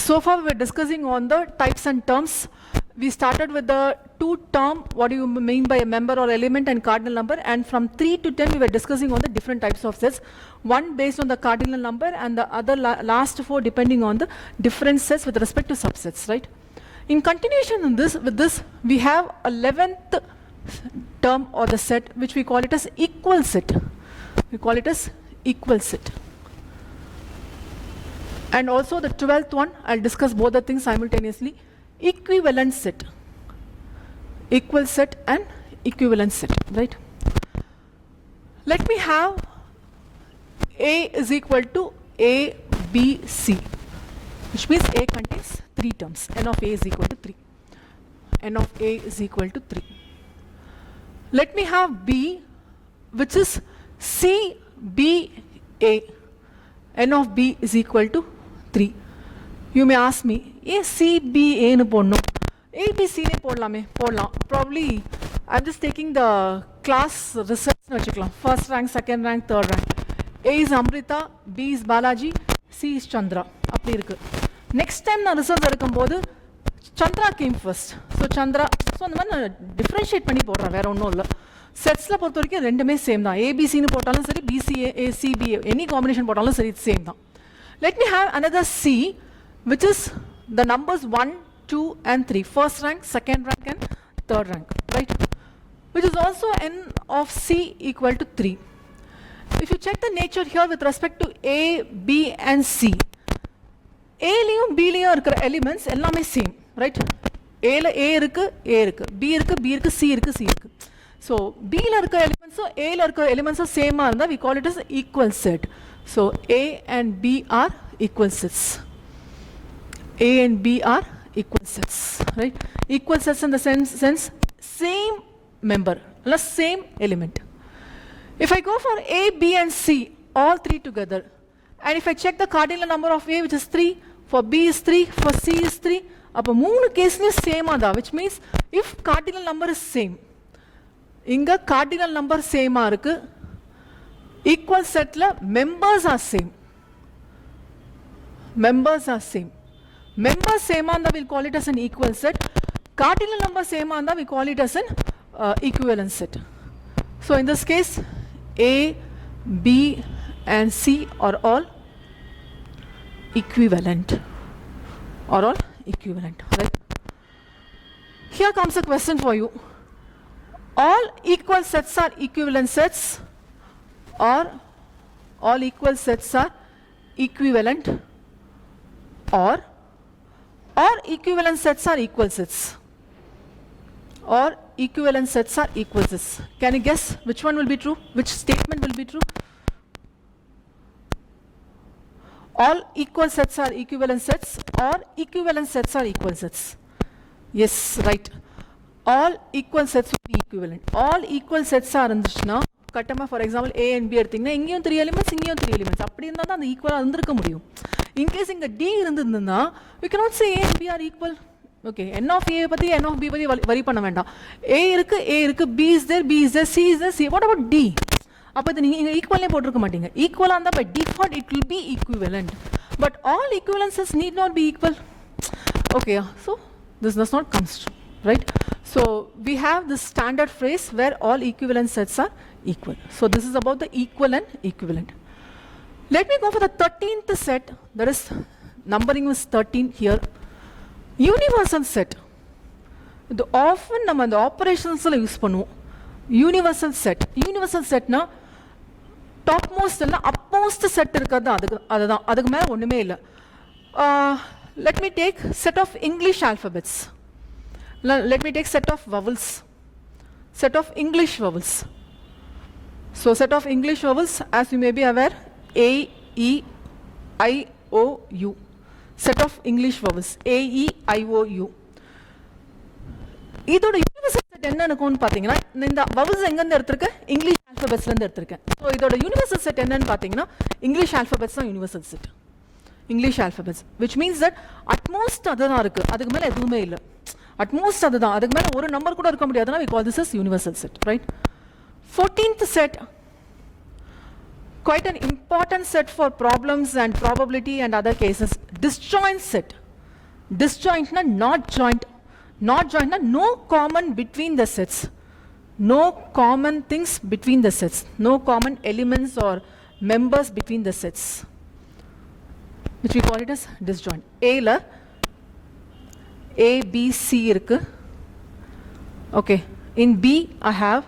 So far we were discussing on the types and terms. We started with the 2 term, what do you mean by a member or element and cardinal number, and from 3 to 10 we were discussing on the different types of sets, one based on the cardinal number and the other last 4 depending on the different sets with respect to subsets, right? In continuation with this we have 11th term or the set which we call it as equal set. We call it as equal set. And also the 12th one, I'll discuss both the things simultaneously. Equivalent set. Equal set and equivalent set, right? Let me have A is equal to A, B, C, which means A contains 3 terms. N of A is equal to 3. N of A is equal to 3. Let me have B, which is C, B, A. N of B is equal to 3. You may ask me, A, C, B, A nu podnom. A, B, C ne podlam. Probably, I'm just taking the class results. First rank, second rank, third rank. A is Amrita, B is Balaji, C is Chandra. Next time na results edukumbodhu Chandra came first. So Chandra, so the differentiate panni podra vera onnum illa. Sets la பொறுத்த வரைக்கும் ரெண்டுமே same தான். ABC னு போட்டாலும் சரி, BCA, ACB, any combination போட்டாலும் சரி, same தான். Let me have another C, which is the numbers 1, 2 and 3. First rank, second rank and third rank, right? Which is also N of C equal to 3. If you check the nature here with respect to A, B and C, A லையும் B லையும் இருக்கிற elements எல்லாமே same, right? A ல A இருக்கு, A இருக்கு, B இருக்கு, B இருக்கு, C இருக்கு, C இருக்கு. So B ல இருக்கிற elements A ல இருக்கிற elements same ஆ இருந்தா we call it as equal set. So A and B are equal sets. A and B are equal sets, right? Equal sets in the sense same member, same element. If I go for A, B and C, all 3 together, and if I check the cardinal number of A, which is 3, for B is 3, for C is 3, அப்போ 3 கேஸ்லயும் same ஆதா, which means if cardinal number is same, இங்க cardinal number same ஆ இருக்கு, equal setல members are same. Members are same. Members same ஆ இருந்தா we'll call it as an equal set. Cardinal number same ஆ இருந்தா we call it as an equivalent set. So in this case, A, B and C are all equivalent. Are all equivalent, right? Here comes a question for you. All equal sets are equivalent sets, or all equal sets are equivalent, or equivalent sets are equal sets, or equivalent sets are equal sets. Can you guess which one will be true? Which statement will be true? All equal sets are equivalent sets, or equivalent sets are equal sets. Yes, right. All equal sets will be equivalent. All equal sets are இருந்துச்சுனா கட்டமா for example A and B எடுத்தீங்கன்னா இங்கேயும் 3 elements இங்கேயும் 3 elements அப்படி இருந்தா தான் அது ஈக்குவலா இருந்திருக்க முடியும். In case இங்க D இருந்திருந்தா we cannot say A and B are equal. Okay, N of A பத்தி N of B பத்தி வரி பண்ண வேண்டாம். A இருக்கு, B is there, B is there, C is there, C. What about D? அப்ப இது நீங்க ஈக்குவல்லே போட்டுருக்க மாட்டீங்க. ஈக்குவலா இருந்தா by default it will be equivalent. But all equivalences need not be equal. Okay, so this does not come true, right? So we have this standard phrase where all equivalent sets are equal. So this is about the equal and equivalent. Let me go for the 13th set. That is numbering is 13 here. Universal set. இது often நம்ம அந்த ஆப்பரேஷன்ஸ்ல use பண்ணுவோம். Universal set. Universal setனா topmost இல்ல upmost set இருக்கிறது அதுதான். அதுக்கு மேல ஒண்ணுமே இல்ல. Let me take set of English alphabets. Let me take set of vowels. Set of English vowels. So set of English vowels, as you may be aware, A, E, I, O, U. Set of English vowels, A, E, I, O, U. இதோட universal set என்ன இருக்கும்னு பாத்தீங்கன்னா இந்த vowels எங்க இருந்து எடுத்துர்க்க English ஆல்பபெட்ஸ்ல இருந்து எடுத்துர்க்கேன். So இதோட universal set என்னன்னு பாத்தீங்கன்னா இங்கிலீஷ் ஆல்பபெட்ஸ் தான் universal set. English alphabets, which means that at most அதுதான் இருக்கு, அதுக்கு மேல எதுவுமே இல்ல. At most அதுதான், அதுக்கு மேல ஒரு நம்பர் கூட இருக்க முடியாதுன்னா we call this as universal set, right? 14th set, quite an important set for problems and probability and other cases. Disjoint set. Disjoint na not joint. Not joint na no common between the sets. No common things between the sets. No common elements or members between the sets, which we call it as disjoint. A la A, B, C irukku. Okay. In B, I have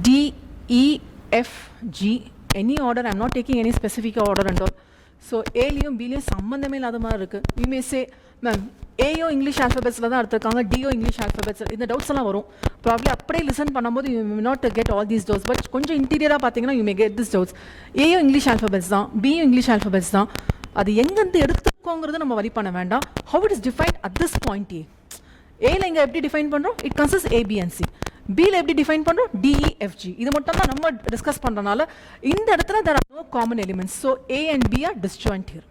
D, E, F, G. Any order, I am not taking any specific order and all. So A லியும் B லியும் சம்பந்தமே இல்லாத மாதிரி இருக்கு. You may say, ma'am, A யோ English ஆல்ஃபபெட்ஸில் தான் எடுத்திருக்காங்க, D யோ English alphabets. இந்த டவுட்ஸ் எல்லாம் வரும். ப்ராப்ளி அப்படியே லிசன் பண்ணும்போது you may not get all these doubts. But கொஞ்சம் இன்டீரியராக பார்த்தீங்கன்னா you may get this doubts. A யோ இங்கிலீஷ் ஆல்ஃபபெட்ஸ் தான், B யோ இங்கிலீஷ் ஆல்ஃபபெட்ஸ் தான். அது எங்கேருந்து எடுத்துக்கோங்கிறது நம்ம வரி பண்ண வேண்டாம். How it is defined at this point A. ஏல இங்கே எப்படி டிஃபைன் பண்ணுறோம்? It consist A, B and C. பியில் எப்படி டிஃபைன் பண்ணுறோம்? D, E, F, G. இது மட்டும் தான் நம்ம டிஸ்கஸ் பண்ணுறதுனால இந்த இடத்துல there are no common elements. So A and B are disjoint here.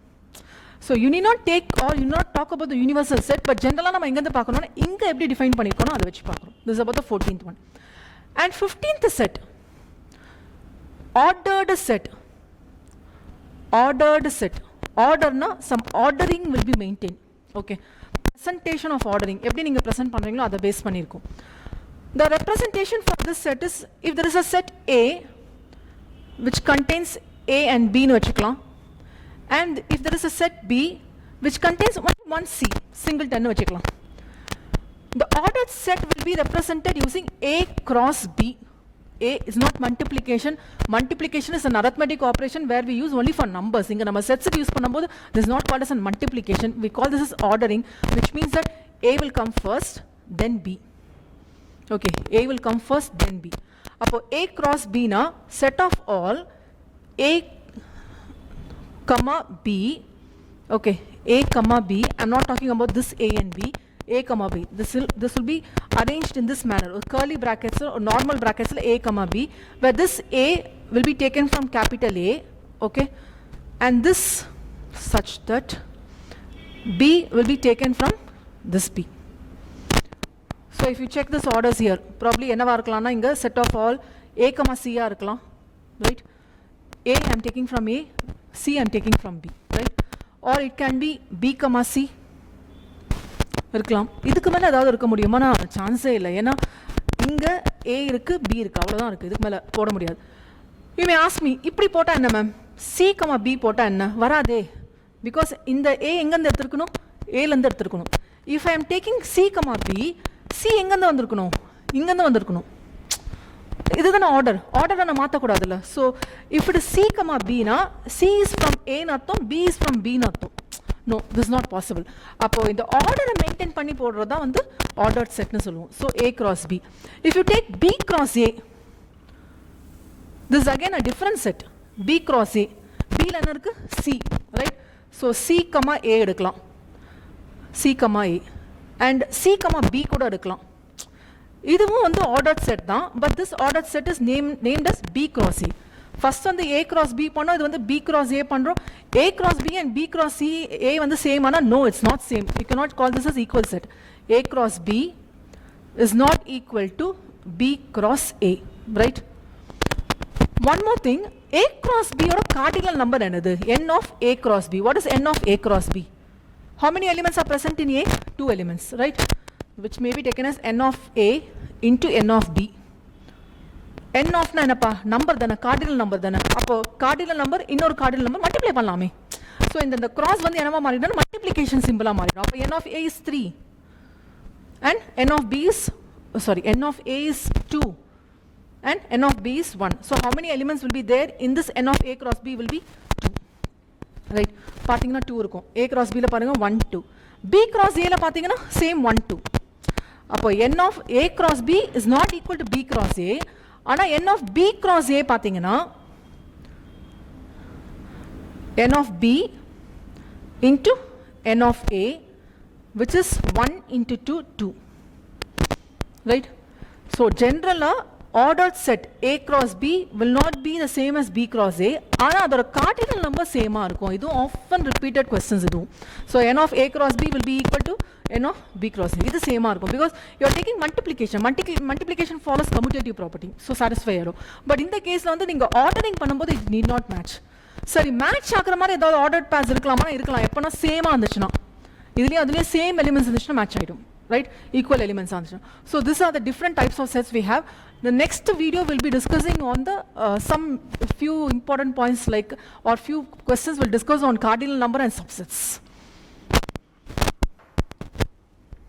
So you need not take or you need not talk about the universal set, but generally நம்ம எங்கேருந்து பார்க்கணும்னா இங்கே எப்படி டிஃபைன் பண்ணியிருக்கோம் அதை வச்சு பார்க்குறோம். This is about the 14th one. And 15th set, ordered set. Ordered set. Orderனா some ordering will be maintained. Okay. Presentation of ordering. எப்படி நீங்கள் ப்ரெசென்ட் பண்ணுறீங்களோ அதை பேஸ் பண்ணியிருக்கோம். The representation for this set is, if there is a set A which contains A and B nu vechikalam, and if there is a set B which contains only one C, singleton nu vechikalam. The ordered set will be represented using A cross B. A is not multiplication. Multiplication is an arithmetic operation where we use only for numbers. Inga nama sets use பண்ணும்போது this is not called as a multiplication. We call this as ordering, which means that A will come first, then B. Okay, A will come first, then B. அப்போ A cross B na set of all A comma B. Okay, A comma B. I'm not talking about this A and B. A comma B. This will be arranged in this manner. Curly brackets or normal brackets A comma B, where this A will be taken from capital A. Okay, and this such that B will be taken from this B. So if you check this orders here, probably என்னவா இருக்கலாம்னா இங்க set of all A comma C ஆ இருக்கலாம், right? A I am taking from A, C I am taking from B, right? Or it can be B comma C இருக்கலாம். இதுக்கு மேல ஏதாவது இருக்க முடியுமானா சான்ஸே இல்லை. ஏன்னா இங்க A இருக்கு, B இருக்கு, அவ்வளவுதான் இருக்கு. இதுக்கு மேல போட முடியாது. You may ask me, இப்படி போட்டா என்ன மேம்? C comma B போட்டா என்ன? வராதே. Because இந்த A எங்க இருந்து எடுத்துக்கணும்? A ல இருந்து எடுத்துக்கணும். If I am taking C comma B, C எங்கேருந்து வந்திருக்கணும்? இங்கேருந்து வந்திருக்கணும். இதுதானே ஆர்டர். ஆர்டரை நான் மாற்றக்கூடாதுல்ல. So if it is C comma B னா C is from A ன்னு அர்த்தம், B is from B ன்னு அர்த்தம். No, this is not possible. அப்போ இந்த ஆர்டரை மெயின்டைன் பண்ணி போடுறது தான் வந்து ஆர்டர்ட் செட்னு சொல்லுவோம். So A cross B. If you take B cross A, this is again a different set. B cross A. B ல என்ன இருக்கு? C, right? So C comma A எடுக்கலாம். C comma A. And C comma B கூட எடுக்கலாம். இதுவும் வந்து ordered set தான், but this ordered set is named as B cross A. First வந்து A cross B பண்ணோம், இது வந்து B cross A பண்றோம். A cross B and B cross C A வந்து same ஆனா no, it's not same. You cannot call this as equal set. A cross B is not equal to B cross A, right? One more thing, A cross B ஓட cardinal number என்னது? N of A cross B. What is N of A cross B? How many elements are present in A? 2 elements, right? Which may be taken as N of A into N of B. N of na enappa? Number dana, cardinal number dana. Appo cardinal number இன்னொரு cardinal number multiply பண்ணலாமே. So இந்த cross வந்து என்னவா மாறிடும்? Multiplication symbol ஆ மாறிடும். அப்போ N of A is 3 and N of B is N of A is 2 and N of B is 1. So how many elements will be there in this N of A cross B will be 2. Right? பாத்தீங்கன்னா 2 இருக்கும். A cross B ல பாருங்க 1 2. B cross A ல பாத்தீங்கன்னா same 1 2. அப்போ N of A cross B is not equal to B cross A. ஆனா N of B cross A பாத்தீங்கன்னா N of B into N of A, which is 1 into 2 2. Right? So generally ordered set A cross B will not be the same as B cross A, ஆனா அதோட cardinal number same ஆ இருக்கும். இது often repeated questions இது. So N of A cross B will be equal to N of B cross A. இது same ஆ இருக்கும் because you are taking multiplication. Multiplication follows commutative property. So satisfy ஆயிடும். But இந்த கேஸ்ல வந்து நீங்க ordering பண்ணும்போது it need not match. சரி match ஆகுற மாதிரி ஏதாவது ஆர்டர்ட் பேர்ஸ் இருக்கலாமா? இருக்கலாம். எப்போனா சேமாக இருந்துச்சுன்னா, இதுலேயும் அதுலேயும் சேம் எலிமெண்ட்ஸ் இருந்துச்சுன்னா மேட்ச் ஆகிடும், ரைட்? ஈக்குவல் எலிமெண்ட்ஸ் இருந்துச்சுன்னா. So this are the different types of sets we have. The next video will be discussing on the some few important points, like, or few questions will discuss on cardinal number and subsets.